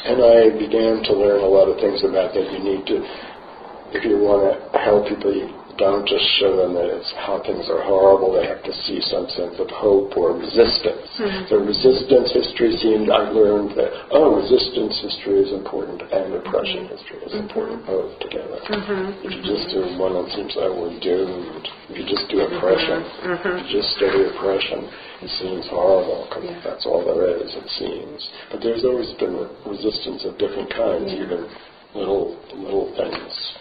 And I began to learn a lot of things about that you need to, if you want to help people, you don't just show them that it's how things are horrible. They have to see some sense of hope or resistance. So resistance history I learned that, resistance history is important and oppression history is important, both together. If you just do one, it seems like we're doomed. If you just do oppression, if you just study oppression, it seems horrible because that's all there is, it seems. But there's always been resistance of different kinds, even little things.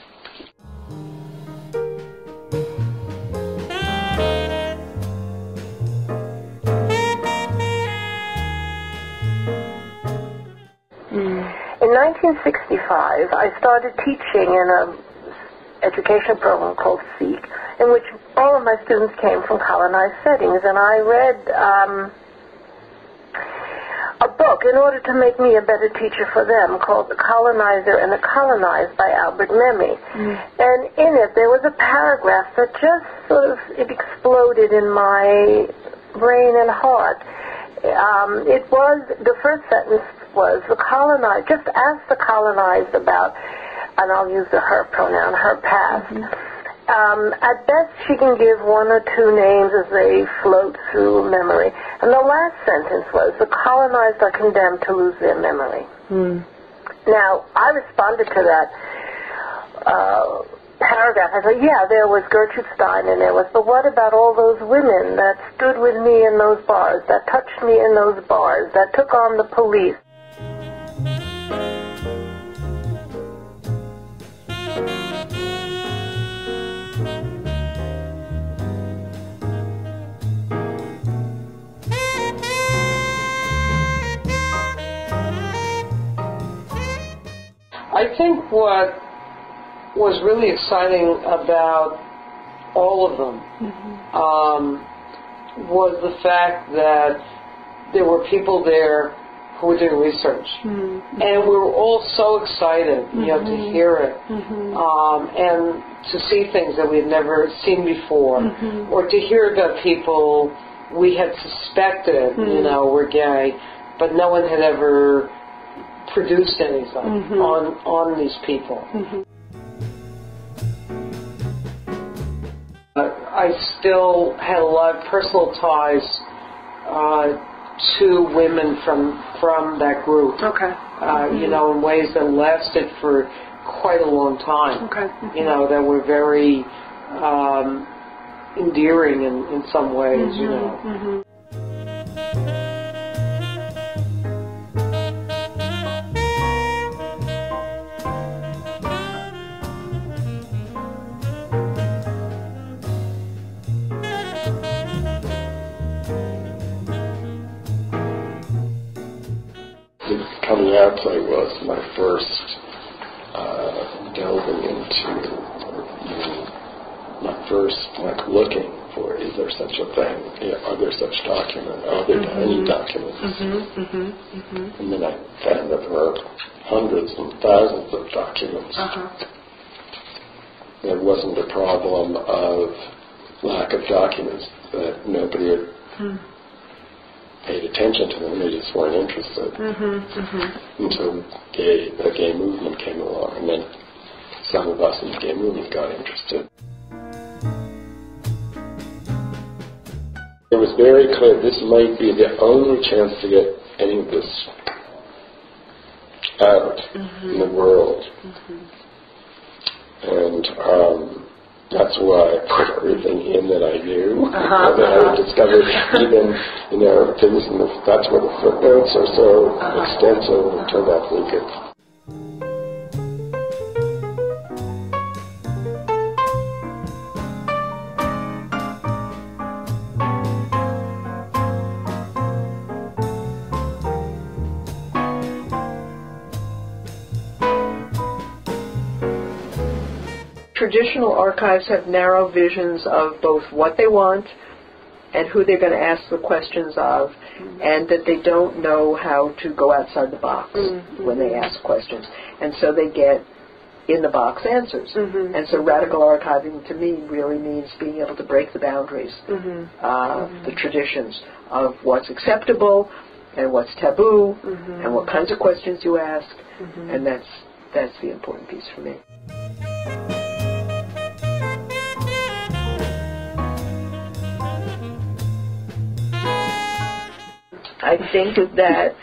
In 1965, I started teaching in an education program called SEEK, in which all of my students came from colonized settings, and I read a book in order to make me a better teacher for them called The Colonizer and the Colonized by Albert Memmi. And in it, there was a paragraph that just it exploded in my brain and heart. It was, the first sentence was, the colonized, just ask the colonized about, and I'll use the her pronoun, her past. At best, she can give one or two names as they float through memory. And the last sentence was, the colonized are condemned to lose their memory. Now, I responded to that paragraph. I said, there was Gertrude Stein and there was, but what about all those women that stood with me in those bars, that touched me in those bars, that took on the police? I think what was really exciting about all of them was the fact that there were people there who were doing research, and we were all so excited, to hear it, and to see things that we had never seen before, or to hear about people we had suspected, were gay, but no one had ever produced anything on these people. I still had a lot of personal ties to women from that group. In ways that lasted for quite a long time. That were very endearing in some ways. Coming Out play was my first delving into, my first looking for, is there such a thing? Are there such documents? Are there any documents? And then I found that there were hundreds and thousands of documents. There wasn't a problem of lack of documents, that nobody had paid attention to them, they just weren't interested until the gay movement came along, and then some of us in the gay movement got interested. It was very clear this might be the only chance to get any of this out in the world, and that's why I put everything in that I knew, and that I discovered even, things, that's where the footnotes are so extensive, it turned out really good. Traditional archives have narrow visions of both what they want and who they're going to ask the questions of, and that they don't know how to go outside the box when they ask questions. And so they get in-the-box answers. And so radical archiving, to me, really means being able to break the boundaries, the traditions of what's acceptable, and what's taboo, and what kinds of questions you ask, and that's the important piece for me. I think that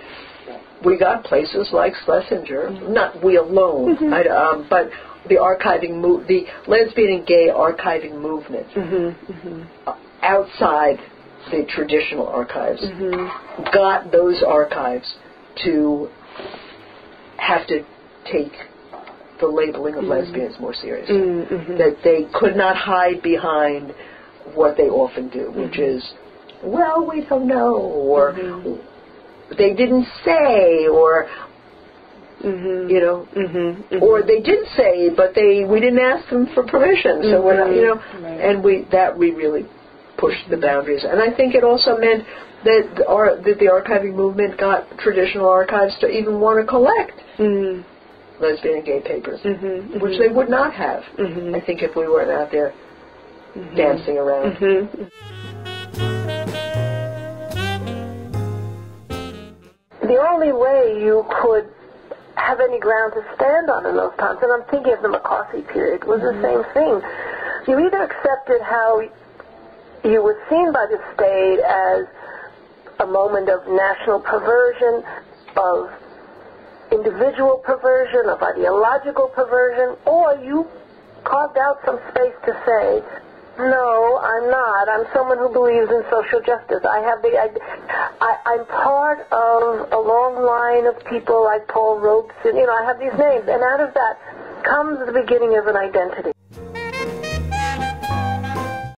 we got places like Schlesinger, not we alone, but the archiving the lesbian and gay archiving movement outside the traditional archives got those archives to have to take the labeling of lesbians more seriously. That they could not hide behind what they often do, which is, well, we don't know, or they didn't say, or you know, or they did say, but we didn't ask them for permission, so we're not, you know, and we really pushed the boundaries. And I think it also meant that the archiving movement got traditional archives to even want to collect lesbian and gay papers, which they would not have, I think, if we weren't out there dancing around. The only way you could have any ground to stand on in those times, and I'm thinking of the McCarthy period, was the same thing. You either accepted how you were seen by the state as a moment of national perversion, of individual perversion, of ideological perversion, or you carved out some space to say, no, I'm not. I'm someone who believes in social justice. I'm part of a long line of people like Paul Robeson. You know, I have these names, and out of that comes the beginning of an identity.